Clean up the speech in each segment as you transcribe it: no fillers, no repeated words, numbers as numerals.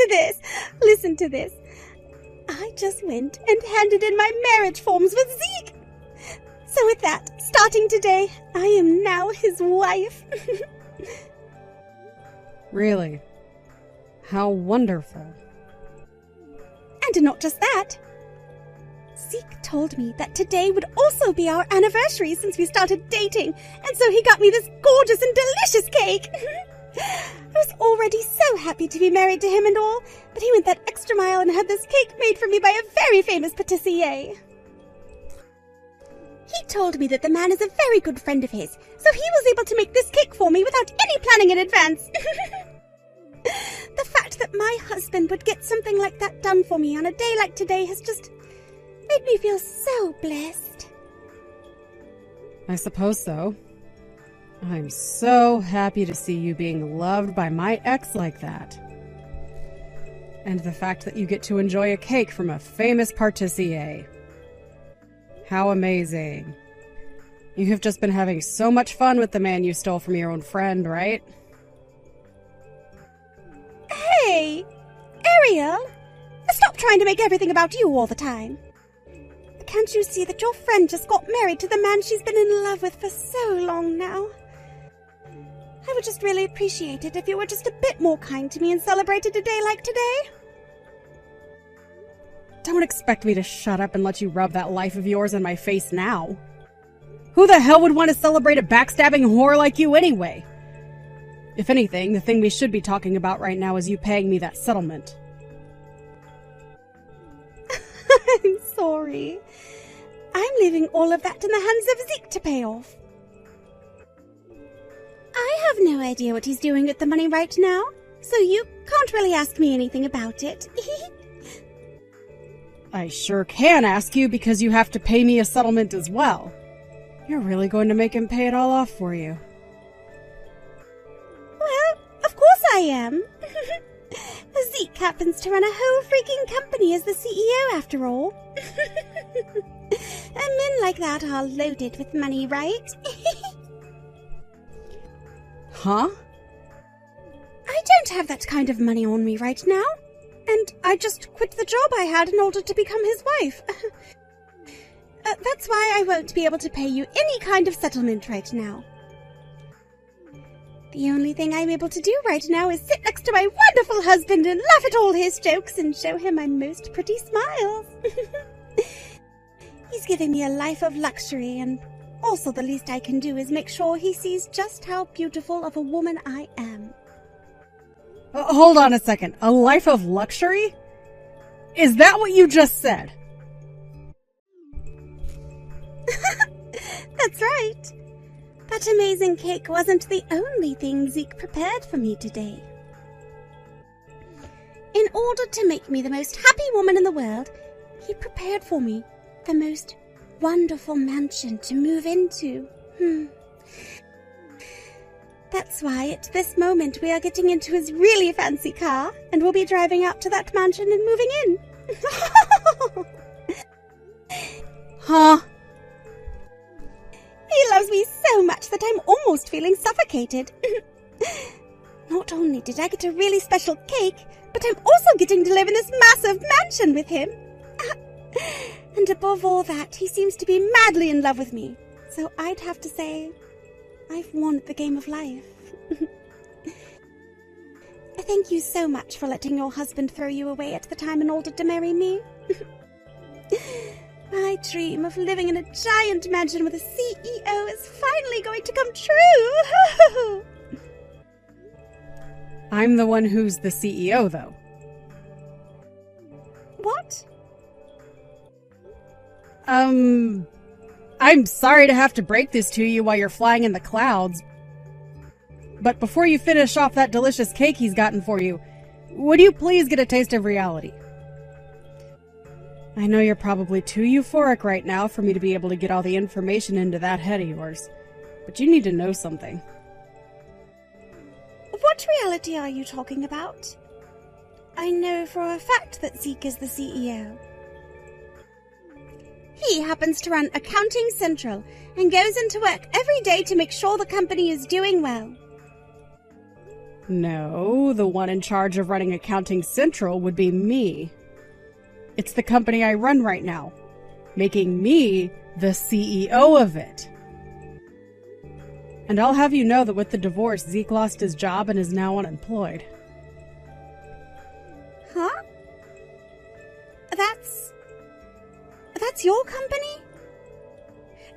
this. Listen to this. I just went and handed in my marriage forms with Zeke. So with that, starting today, I am now his wife. Really? How wonderful. And not just that. Zeke told me that today would also be our anniversary since we started dating, and so he got me this gorgeous and delicious cake. I was already so happy to be married to him and all, but he went that extra mile and had this cake made for me by a very famous patissier. He told me that the man is a very good friend of his, so he was able to make this cake for me without any planning in advance. The fact that my husband would get something like that done for me on a day like today has just made me feel so blessed. I suppose so. I'm so happy to see you being loved by my ex like that. And the fact that you get to enjoy a cake from a famous patissier. How amazing. You have just been having so much fun with the man you stole from your own friend, right? Hey, Ariel, stop trying to make everything about you all the time. Can't you see that your friend just got married to the man she's been in love with for so long now? I would just really appreciate it if you were just a bit more kind to me and celebrated a day like today. Don't expect me to shut up and let you rub that life of yours in my face now. Who the hell would want to celebrate a backstabbing whore like you anyway? If anything, the thing we should be talking about right now is you paying me that settlement. I'm sorry. I'm leaving all of that in the hands of Zeke to pay off. I have no idea what he's doing with the money right now, so you can't really ask me anything about it. I sure can ask you because you have to pay me a settlement as well. You're really going to make him pay it all off for you. Well, of course I am. Zeke happens to run a whole freaking company as the CEO, after all. And men like that are loaded with money, right? Huh? I don't have that kind of money on me right now. And I just quit the job I had in order to become his wife. That's why I won't be able to pay you any kind of settlement right now. The only thing I'm able to do right now is sit next to my wonderful husband and laugh at all his jokes and show him my most pretty smiles. He's giving me a life of luxury, and also the least I can do is make sure he sees just how beautiful of a woman I am. Hold on a second. A life of luxury? Is that what you just said? That's right. That amazing cake wasn't the only thing Zeke prepared for me today. In order to make me the most happy woman in the world, he prepared for me the most wonderful mansion to move into. That's why at this moment we are getting into his really fancy car, and we'll be driving out to that mansion and moving in. Huh? He loves me so much that I'm almost feeling suffocated. Not only did I get a really special cake, but I'm also getting to live in this massive mansion with him. And above all that, he seems to be madly in love with me. So I'd have to say, I've won at the game of life. Thank you so much for letting your husband throw you away at the time in order to marry me. My dream of living in a giant mansion with a CEO is finally going to come true. I'm the one who's the CEO, though. What? I'm sorry to have to break this to you while you're flying in the clouds, but before you finish off that delicious cake he's gotten for you, would you please get a taste of reality? I know you're probably too euphoric right now for me to be able to get all the information into that head of yours, but you need to know something. What reality are you talking about? I know for a fact that Zeke is the CEO. He happens to run Accounting Central and goes into work every day to make sure the company is doing well. No, the one in charge of running Accounting Central would be me. It's the company I run right now, making me the CEO of it. And I'll have you know that with the divorce, Zeke lost his job and is now unemployed. Huh? That's your company?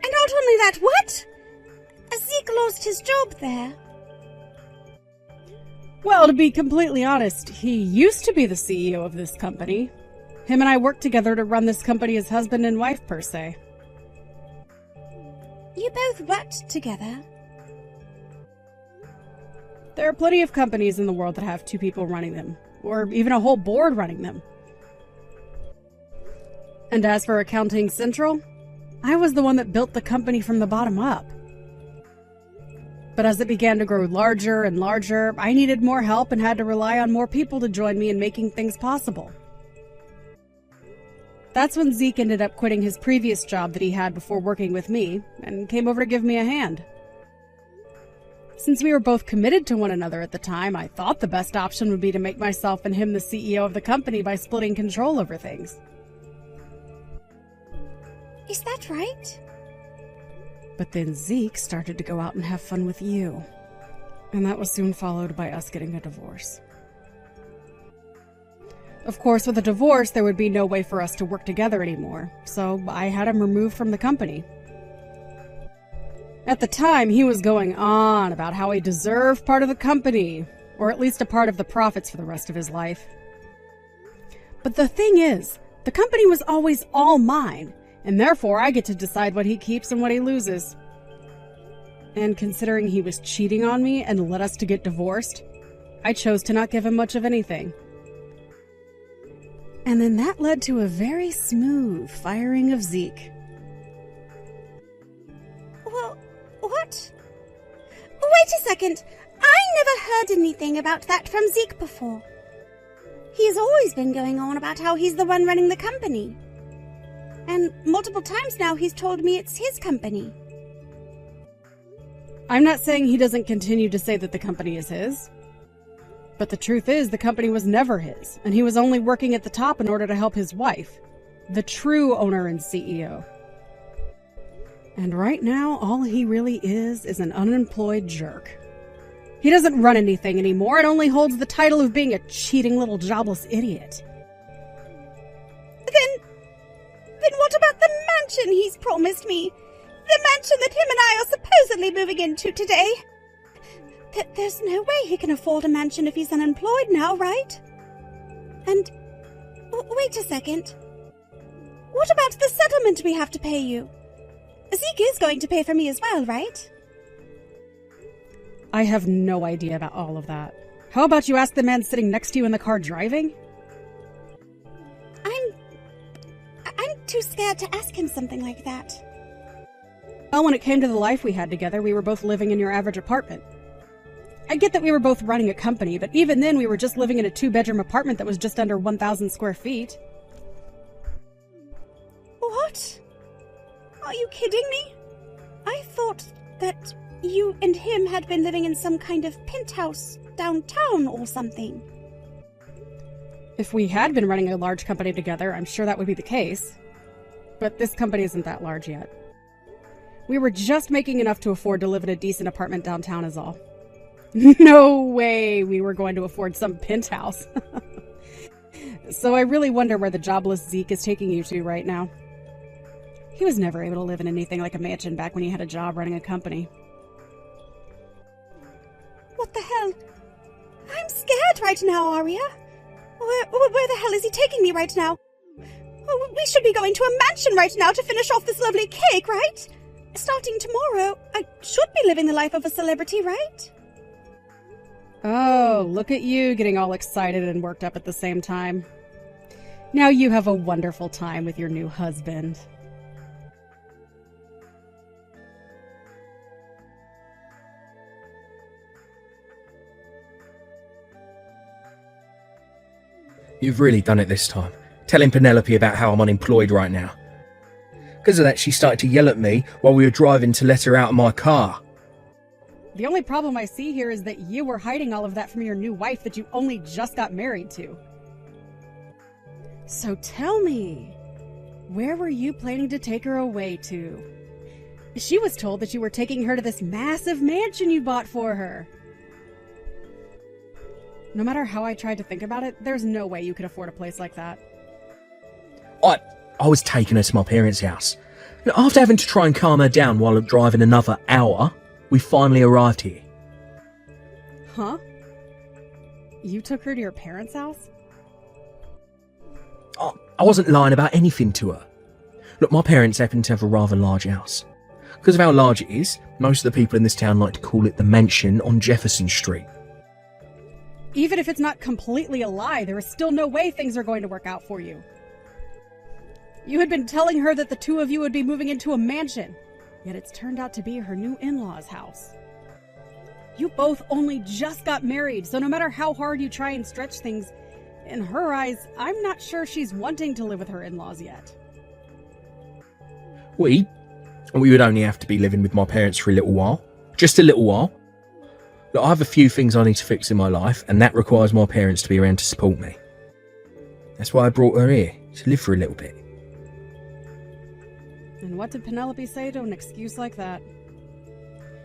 And not only that, what? Zeke lost his job there. Well, to be completely honest, he used to be the CEO of this company. Him and I worked together to run this company as husband and wife, per se. You both worked together? There are plenty of companies in the world that have two people running them, or even a whole board running them. And as for Accounting Central, I was the one that built the company from the bottom up. But as it began to grow larger and larger, I needed more help and had to rely on more people to join me in making things possible. That's when Zeke ended up quitting his previous job that he had before working with me and came over to give me a hand. Since we were both committed to one another at the time, I thought the best option would be to make myself and him the CEO of the company by splitting control over things. Is that right? But then Zeke started to go out and have fun with you. And that was soon followed by us getting a divorce. Of course, with a divorce, there would be no way for us to work together anymore, so I had him removed from the company. At the time, he was going on about how he deserved part of the company, or at least a part of the profits for the rest of his life. But the thing is, the company was always all mine, and therefore I get to decide what he keeps and what he loses. And considering he was cheating on me and led us to get divorced, I chose to not give him much of anything. And then that led to a very smooth firing of Zeke. Well, what? Wait a second. I never heard anything about that from Zeke before. He's always been going on about how he's the one running the company. And multiple times now he's told me it's his company. I'm not saying he doesn't continue to say that the company is his. But the truth is, the company was never his, and he was only working at the top in order to help his wife, the true owner and CEO. And right now, all he really is an unemployed jerk. He doesn't run anything anymore and only holds the title of being a cheating little jobless idiot. Then what about the mansion he's promised me? The mansion that him and I are supposedly moving into today? There's no way he can afford a mansion if he's unemployed now, right? And wait a second. What about the settlement we have to pay you? Zeke is going to pay for me as well, right? I have no idea about all of that. How about you ask the man sitting next to you in the car driving? I'm too scared to ask him something like that. Well, when it came to the life we had together, we were both living in your average apartment. I get that we were both running a company, but even then we were just living in a 2-bedroom apartment that was just under 1,000 square feet. What? Are you kidding me? I thought that you and him had been living in some kind of penthouse downtown or something. If we had been running a large company together, I'm sure that would be the case. But this company isn't that large yet. We were just making enough to afford to live in a decent apartment downtown is all. No way we were going to afford some penthouse. So I really wonder where the jobless Zeke is taking you to right now. He was never able to live in anything like a mansion back when he had a job running a company. What the hell? I'm scared right now, Arya. Where the hell is he taking me right now? Oh, we should be going to a mansion right now to finish off this lovely cake, right? Starting tomorrow, I should be living the life of a celebrity, right? Oh, look at you getting all excited and worked up at the same time. Now you have a wonderful time with your new husband. You've really done it this time, telling Penelope about how I'm unemployed right now. Because of that, she started to yell at me while we were driving to let her out of my car. The only problem I see here is that you were hiding all of that from your new wife that you only just got married to. So tell me, where were you planning to take her away to? She was told that you were taking her to this massive mansion you bought for her. No matter how I tried to think about it, there's no way you could afford a place like that. I was taking her to my parents' house. After having to try and calm her down while driving another hour, we finally arrived here. Huh? You took her to your parents' house? I wasn't lying about anything to her. Look, my parents happen to have a rather large house. Because of how large it is, most of the people in this town like to call it the mansion on Jefferson Street. Even if it's not completely a lie, there is still no way things are going to work out for you. You had been telling her that the two of you would be moving into a mansion, yet it's turned out to be her new in-laws' house. You both only just got married, so no matter how hard you try and stretch things, in her eyes, I'm not sure she's wanting to live with her in-laws yet. We would only have to be living with my parents for a little while. Just a little while. Look, I have a few things I need to fix in my life, and that requires my parents to be around to support me. That's why I brought her here, to live for a little bit. And what did Penelope say to an excuse like that?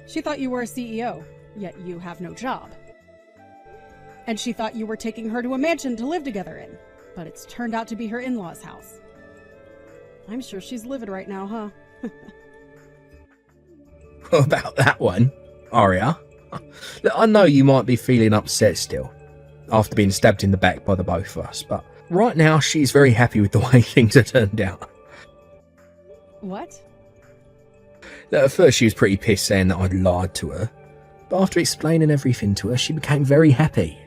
She thought you were a CEO, yet you have no job. And she thought you were taking her to a mansion to live together in, but it's turned out to be her in-laws' house. I'm sure she's livid right now, huh? About that one, Aria. Look, I know you might be feeling upset still, after being stabbed in the back by the both of us, but right now she's very happy with the way things have turned out. What? Look, at first she was pretty pissed saying that I'd lied to her, but after explaining everything to her, she became very happy.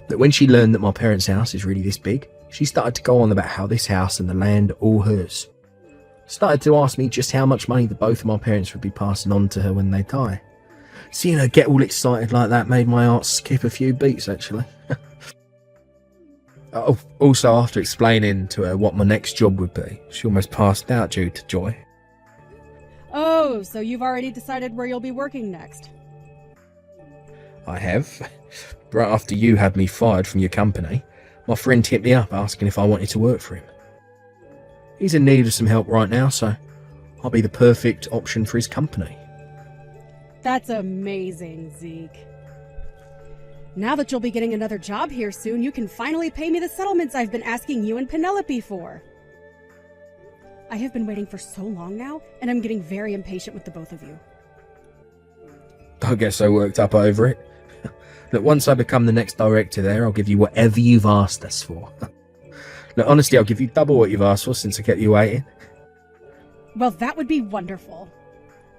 That when she learned that my parents' house is really this big, she started to go on about how this house and the land are all hers. Started to ask me just how much money the both of my parents would be passing on to her when they die. Seeing her get all excited like that made my heart skip a few beats, actually. Also, after explaining to her what my next job would be, she almost passed out due to joy. Oh, so you've already decided where you'll be working next? I have. Right after you had me fired from your company, my friend hit me up asking if I wanted to work for him. He's in need of some help right now, so I'll be the perfect option for his company. That's amazing, Zeke. Now that you'll be getting another job here soon, you can finally pay me the settlements I've been asking you and Penelope for. I have been waiting for so long now, and I'm getting very impatient with the both of you. Don't get so worked up over it. Look, once I become the next director there, I'll give you whatever you've asked us for. Look, honestly, I'll give you double what you've asked for since I kept you waiting. Well, that would be wonderful.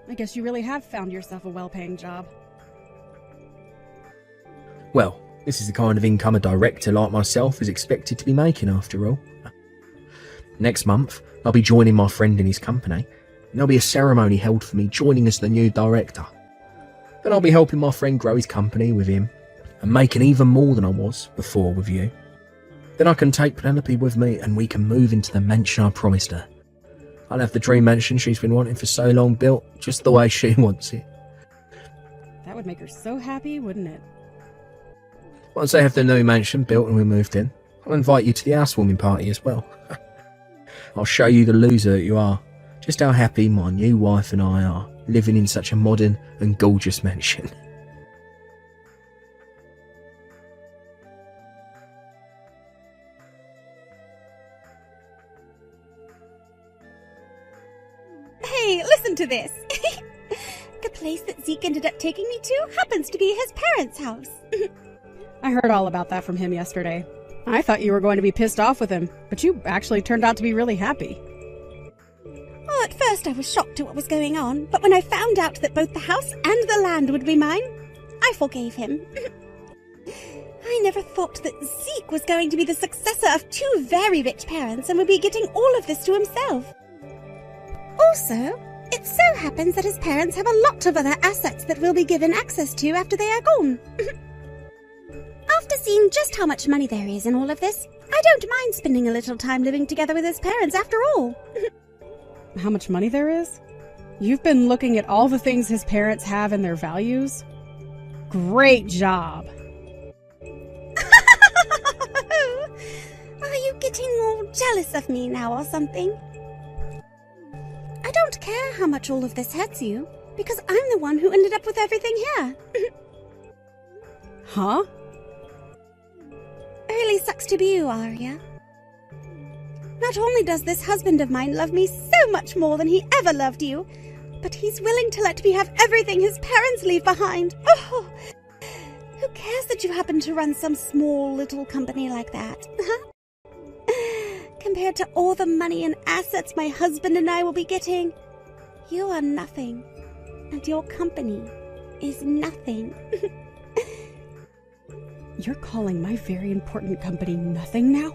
I guess you really have found yourself a well-paying job. Well, this is the kind of income a director like myself is expected to be making after all. Next month, I'll be joining my friend in his company, and there'll be a ceremony held for me joining as the new director. Then I'll be helping my friend grow his company with him, and making even more than I was before with you. Then I can take Penelope with me, and we can move into the mansion I promised her. I'll have the dream mansion she's been wanting for so long built, just the way she wants it. That would make her so happy, wouldn't it? Once I have the new mansion built and we moved in, I'll invite you to the housewarming party as well. I'll show you the loser that you are, just how happy my new wife and I are, living in such a modern and gorgeous mansion. Hey, listen to this. The place that Zeke ended up taking me to happens to be his parents' house. I heard all about that from him yesterday. I thought you were going to be pissed off with him, but you actually turned out to be really happy. Well, at first I was shocked at what was going on, but when I found out that both the house and the land would be mine, I forgave him. I never thought that Zeke was going to be the successor of two very rich parents and would be getting all of this to himself. Also, it so happens that his parents have a lot of other assets that we'll be given access to after they are gone. After seeing just how much money there is in all of this, I don't mind spending a little time living together with his parents after all. How much money there is? You've been looking at all the things his parents have and their values? Great job. Are you getting all jealous of me now or something? I don't care how much all of this hurts you, because I'm the one who ended up with everything here. Huh? Really sucks to be you, Arya. Not only does this husband of mine love me so much more than he ever loved you, but he's willing to let me have everything his parents leave behind. Oh, who cares that you happen to run some small little company like that? Compared to all the money and assets my husband and I will be getting, you are nothing, and your company is nothing. You're calling my very important company nothing now?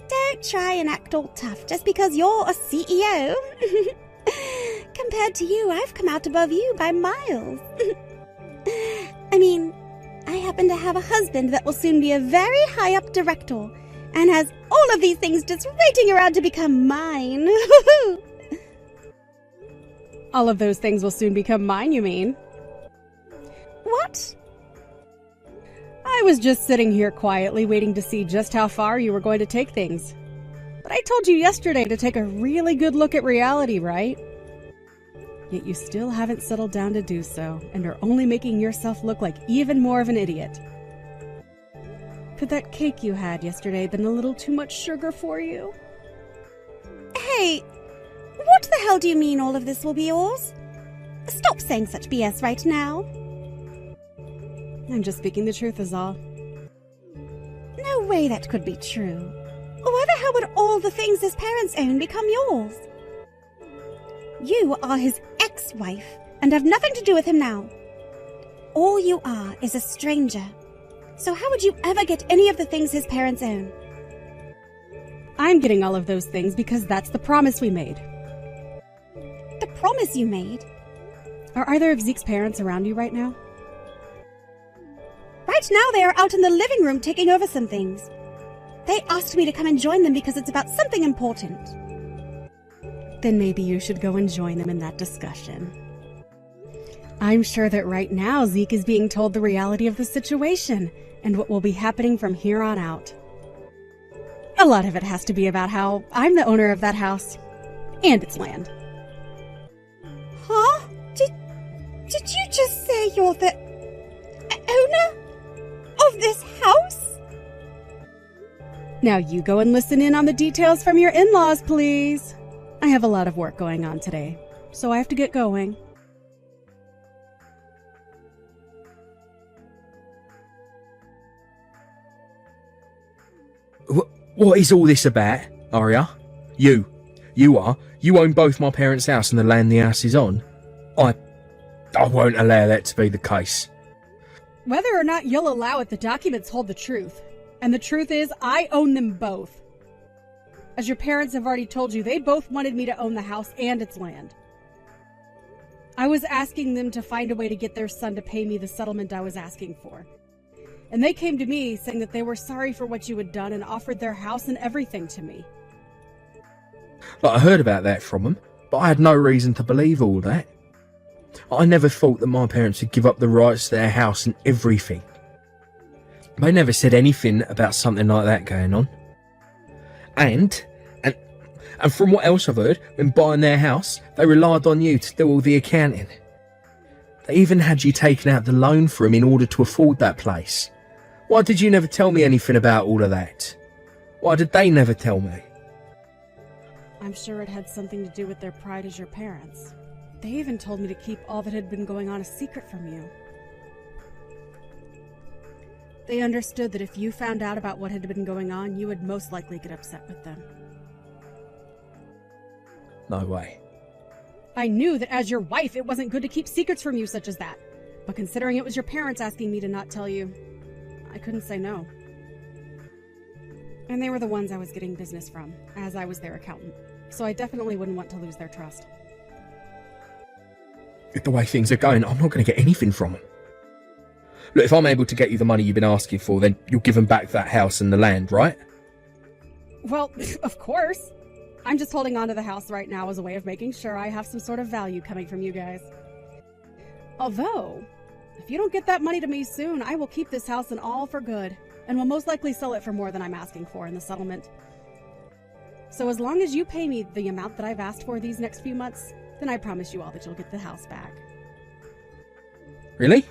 Don't try and act all tough just because you're a CEO. Compared to you, I've come out above you by miles. I mean, I happen to have a husband that will soon be a very high-up director and has all of these things just waiting around to become mine. All of those things will soon become mine, you mean? What? I was just sitting here quietly waiting to see just how far you were going to take things. But I told you yesterday to take a really good look at reality, right? Yet you still haven't settled down to do so, and are only making yourself look like even more of an idiot. Could that cake you had yesterday been a little too much sugar for you? Hey, what the hell do you mean all of this will be yours? Stop saying such BS right now. I'm just speaking the truth is all. No way that could be true. Why the hell would all the things his parents own become yours? You are his ex-wife and have nothing to do with him now. All you are is a stranger. So how would you ever get any of the things his parents own? I'm getting all of those things because that's the promise we made. The promise you made? Are either of Zeke's parents around you right now? Right now they are out in the living room taking over some things. They asked me to come and join them because it's about something important. Then maybe you should go and join them in that discussion. I'm sure that right now Zeke is being told the reality of the situation and what will be happening from here on out. A lot of it has to be about how I'm the owner of that house and its land. Huh? Did you just say you're the owner of this house? Now you go and listen in on the details from your in-laws, please. I have a lot of work going on today, so I have to get going. What is all this about, Arya? You own both my parents' house and the land the house is on. I won't allow that to be the case. Whether or not you'll allow it, the documents hold the truth. And the truth is, I own them both. As your parents have already told you, they both wanted me to own the house and its land. I was asking them to find a way to get their son to pay me the settlement I was asking for. And they came to me saying that they were sorry for what you had done and offered their house and everything to me. I heard about that from them, but I had no reason to believe all that. I never thought that my parents would give up the rights to their house and everything. They never said anything about something like that going on. And from what else I've heard, when buying their house, they relied on you to do all the accounting. They even had you taking out the loan for them in order to afford that place. Why did you never tell me anything about all of that? Why did they never tell me? I'm sure it had something to do with their pride as your parents. They even told me to keep all that had been going on a secret from you. They understood that if you found out about what had been going on, you would most likely get upset with them. No way. I knew that as your wife, it wasn't good to keep secrets from you such as that. But considering it was your parents asking me to not tell you, I couldn't say no. And they were the ones I was getting business from, as I was their accountant. So I definitely wouldn't want to lose their trust. With the way things are going, I'm not going to get anything from them. Look, if I'm able to get you the money you've been asking for, then you'll give them back that house and the land, right? Well, of course. I'm just holding on to the house right now as a way of making sure I have some sort of value coming from you guys. Although, if you don't get that money to me soon, I will keep this house and all for good, and will most likely sell it for more than I'm asking for in the settlement. So as long as you pay me the amount that I've asked for these next few months, then I promise you all that you'll get the house back. Really?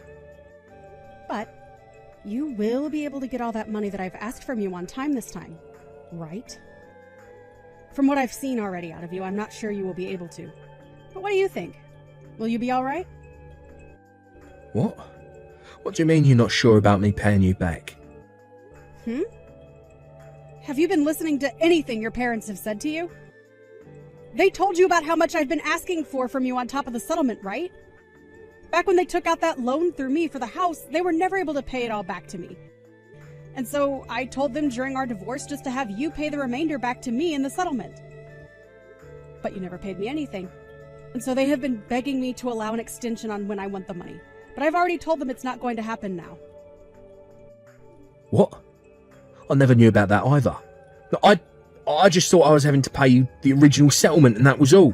But you will be able to get all that money that I've asked from you on time this time, right? From what I've seen already out of you, I'm not sure you will be able to. But what do you think? Will you be all right? What? What do you mean you're not sure about me paying you back? Have you been listening to anything your parents have said to you? They told you about how much I've been asking for from you on top of the settlement, right? Back when they took out that loan through me for the house, they were never able to pay it all back to me. And so I told them during our divorce just to have you pay the remainder back to me in the settlement. But you never paid me anything. And so they have been begging me to allow an extension on when I want the money. But I've already told them it's not going to happen now. What? I never knew about that either. I just thought I was having to pay you the original settlement and that was all.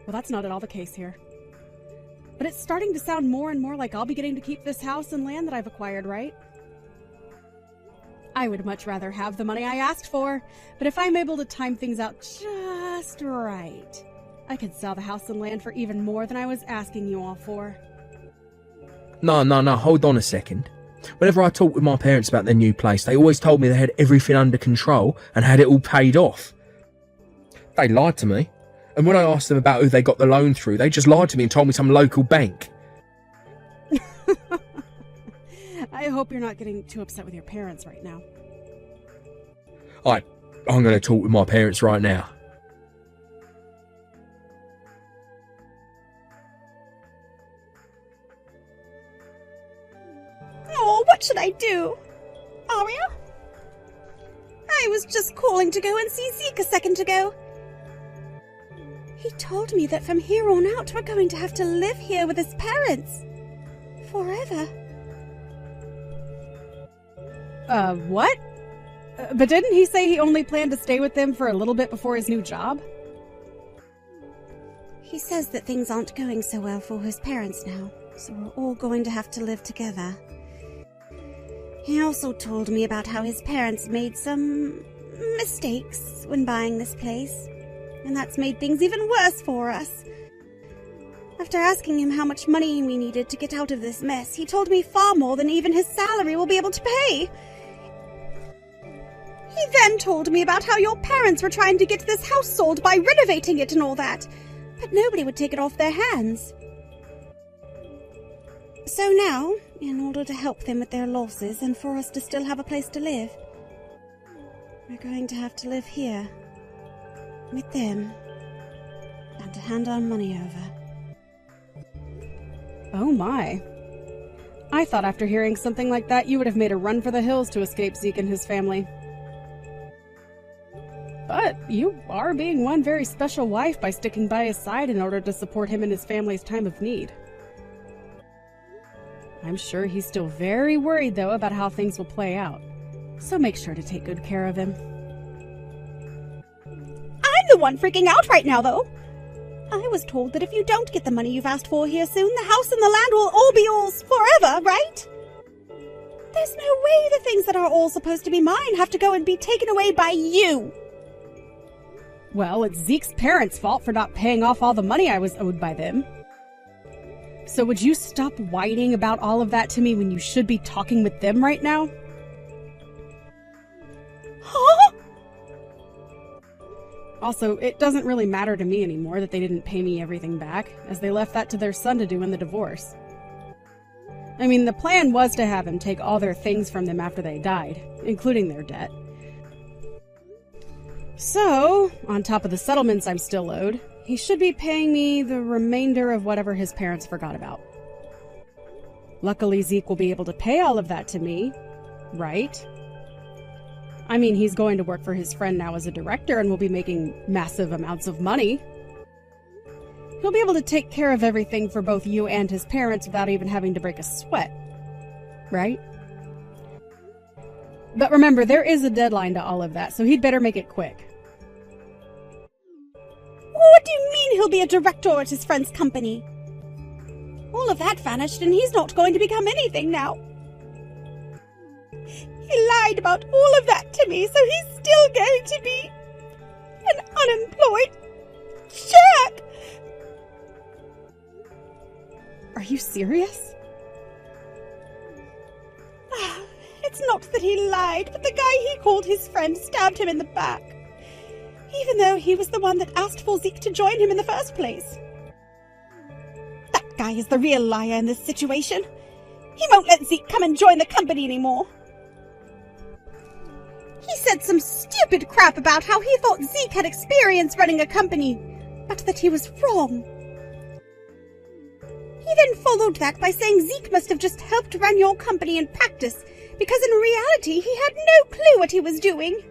Well, that's not at all the case here. But it's starting to sound more and more like I'll be getting to keep this house and land that I've acquired, right? I would much rather have the money I asked for, but if I'm able to time things out just right, I could sell the house and land for even more than I was asking you all for. No, hold on a second. Whenever I talked with my parents about their new place, they always told me they had everything under control and had it all paid off. They lied to me. And when I asked them about who they got the loan through, they just lied to me and told me some local bank. I hope you're not getting too upset with your parents right now. I'm going to talk with my parents right now. Oh, what should I do? Aria? I was just calling to go and see Zeke a second ago. He told me that from here on out we're going to have to live here with his parents. Forever. What? But didn't he say he only planned to stay with them for a little bit before his new job? He says that things aren't going so well for his parents now, so we're all going to have to live together. He also told me about how his parents made some mistakes when buying this place, and that's made things even worse for us. After asking him how much money we needed to get out of this mess, he told me far more than even his salary will be able to pay. He then told me about how your parents were trying to get this house sold by renovating it and all that, but nobody would take it off their hands. So now, in order to help them with their losses and for us to still have a place to live, we're going to have to live here, with them, and to hand our money over. Oh my. I thought after hearing something like that you would have made a run for the hills to escape Zeke and his family. But you are being one very special wife by sticking by his side in order to support him in his family's time of need. I'm sure he's still very worried, though, about how things will play out. So make sure to take good care of him. I'm the one freaking out right now, though. I was told that if you don't get the money you've asked for here soon, the house and the land will all be yours forever, right? There's no way the things that are all supposed to be mine have to go and be taken away by you. Well, it's Zeke's parents' fault for not paying off all the money I was owed by them. So would you stop whining about all of that to me when you should be talking with them right now? Huh? Also, it doesn't really matter to me anymore that they didn't pay me everything back, as they left that to their son to do in the divorce. I mean, the plan was to have him take all their things from them after they died, including their debt. So, on top of the settlements I'm still owed, he should be paying me the remainder of whatever his parents forgot about. Luckily, Zeke will be able to pay all of that to me, right? I mean, he's going to work for his friend now as a director and will be making massive amounts of money. He'll be able to take care of everything for both you and his parents without even having to break a sweat, right? But remember, there is a deadline to all of that, so he'd better make it quick. he'll be a director at his friend's company. All of that vanished, and he's not going to become anything now. He lied about all of that to me, so he's still going to be an unemployed jerk. Are you serious? It's not that he lied, but the guy he called his friend stabbed him in the back, even though he was the one that asked for Zeke to join him in the first place. That guy is the real liar in this situation. He won't let Zeke come and join the company anymore. He said some stupid crap about how he thought Zeke had experience running a company, but that he was wrong. He then followed that by saying Zeke must have just helped run your company in practice, because in reality he had no clue what he was doing.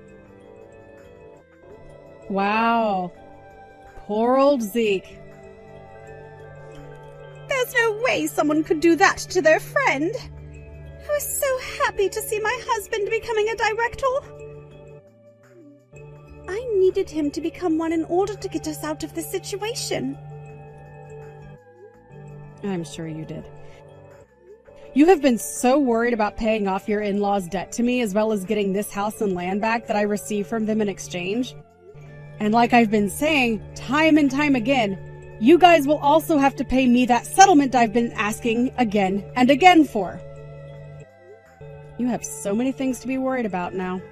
Wow. Poor old Zeke. There's no way someone could do that to their friend. I was so happy to see my husband becoming a director. I needed him to become one in order to get us out of this situation. I'm sure you did. You have been so worried about paying off your in-laws' debt to me, as well as getting this house and land back that I received from them in exchange. And like I've been saying time and time again, you guys will also have to pay me that settlement I've been asking again and again for. You have so many things to be worried about now.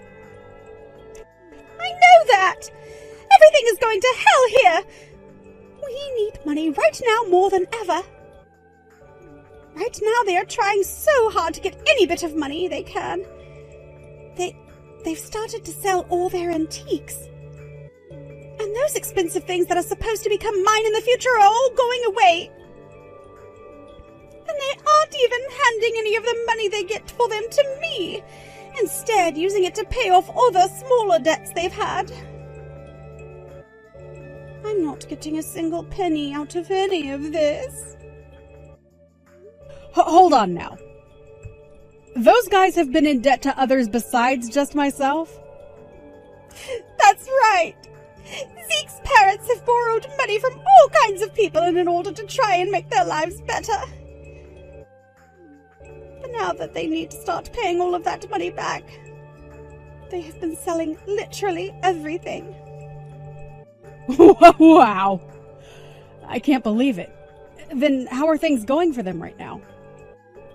I know that! Everything is going to hell here! We need money right now more than ever. Right now they are trying so hard to get any bit of money they can. They've started to sell all their antiques. And those expensive things that are supposed to become mine in the future are all going away. And they aren't even handing any of the money they get for them to me, instead using it to pay off other smaller debts they've had. I'm not getting a single penny out of any of this. Hold on now. Those guys have been in debt to others besides just myself? That's right. Zeke's parents have borrowed money from all kinds of people in order to try and make their lives better. But now that they need to start paying all of that money back, they have been selling literally everything. Wow. I can't believe it. Then how are things going for them right now?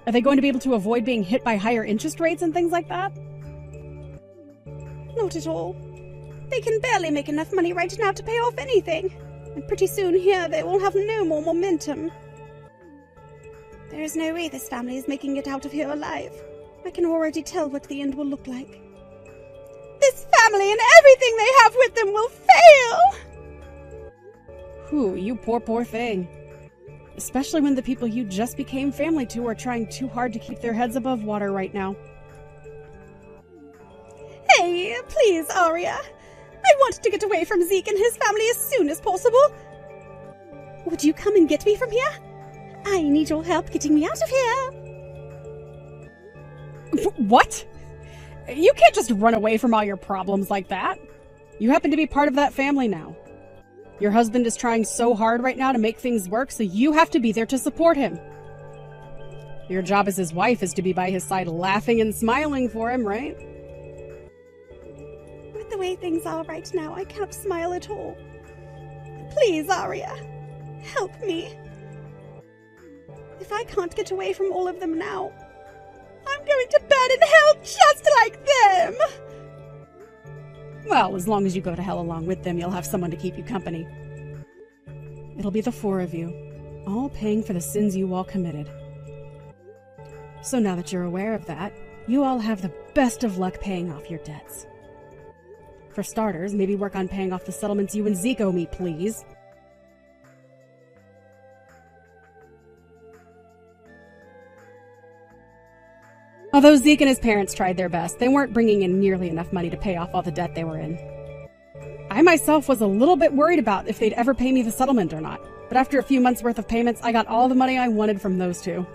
Are they going to be able to avoid being hit by higher interest rates and things like that? Not at all. They can barely make enough money right now to pay off anything. And pretty soon here they will have no more momentum. There is no way this family is making it out of here alive. I can already tell what the end will look like. This family and everything they have with them will fail! Whew, you poor thing. Especially when the people you just became family to are trying too hard to keep their heads above water right now. Hey, please, Arya. I want to get away from Zeke and his family as soon as possible. Would you come and get me from here? I need your help getting me out of here. What? You can't just run away from all your problems like that. You happen to be part of that family now. Your husband is trying so hard right now to make things work, so you have to be there to support him. Your job as his wife is to be by his side laughing and smiling for him, right? With the way things are right now, I can't smile at all. Please, Arya, help me. If I can't get away from all of them now, I'm going to burn in hell just like them! Well, as long as you go to hell along with them, you'll have someone to keep you company. It'll be the four of you, all paying for the sins you all committed. So now that you're aware of that, you all have the best of luck paying off your debts. For starters, maybe work on paying off the settlements you and Zeke owe me, please. Although Zeke and his parents tried their best, they weren't bringing in nearly enough money to pay off all the debt they were in. I myself was a little bit worried about if they'd ever pay me the settlement or not, but after a few months' worth of payments, I got all the money I wanted from those two.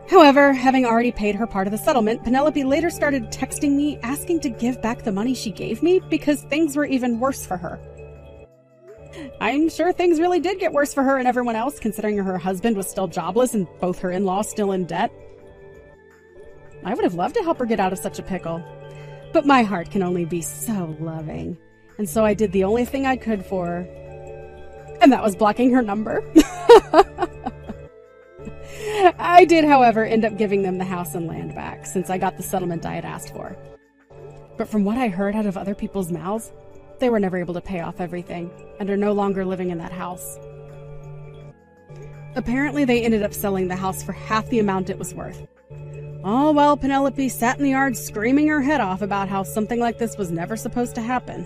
However, having already paid her part of the settlement, Penelope later started texting me asking to give back the money she gave me because things were even worse for her. I'm sure things really did get worse for her and everyone else, considering her husband was still jobless and both her in-laws still in debt. I would have loved to help her get out of such a pickle. But my heart can only be so loving. And so I did the only thing I could for her. And that was blocking her number. I did, however, end up giving them the house and land back, since I got the settlement I had asked for. But from what I heard out of other people's mouths, they were never able to pay off everything, and are no longer living in that house. Apparently, they ended up selling the house for half the amount it was worth. All while Penelope sat in the yard screaming her head off about how something like this was never supposed to happen.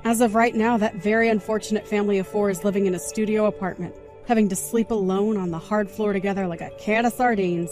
As of right now, that very unfortunate family of 4 is living in a studio apartment, having to sleep alone on the hard floor together like a can of sardines.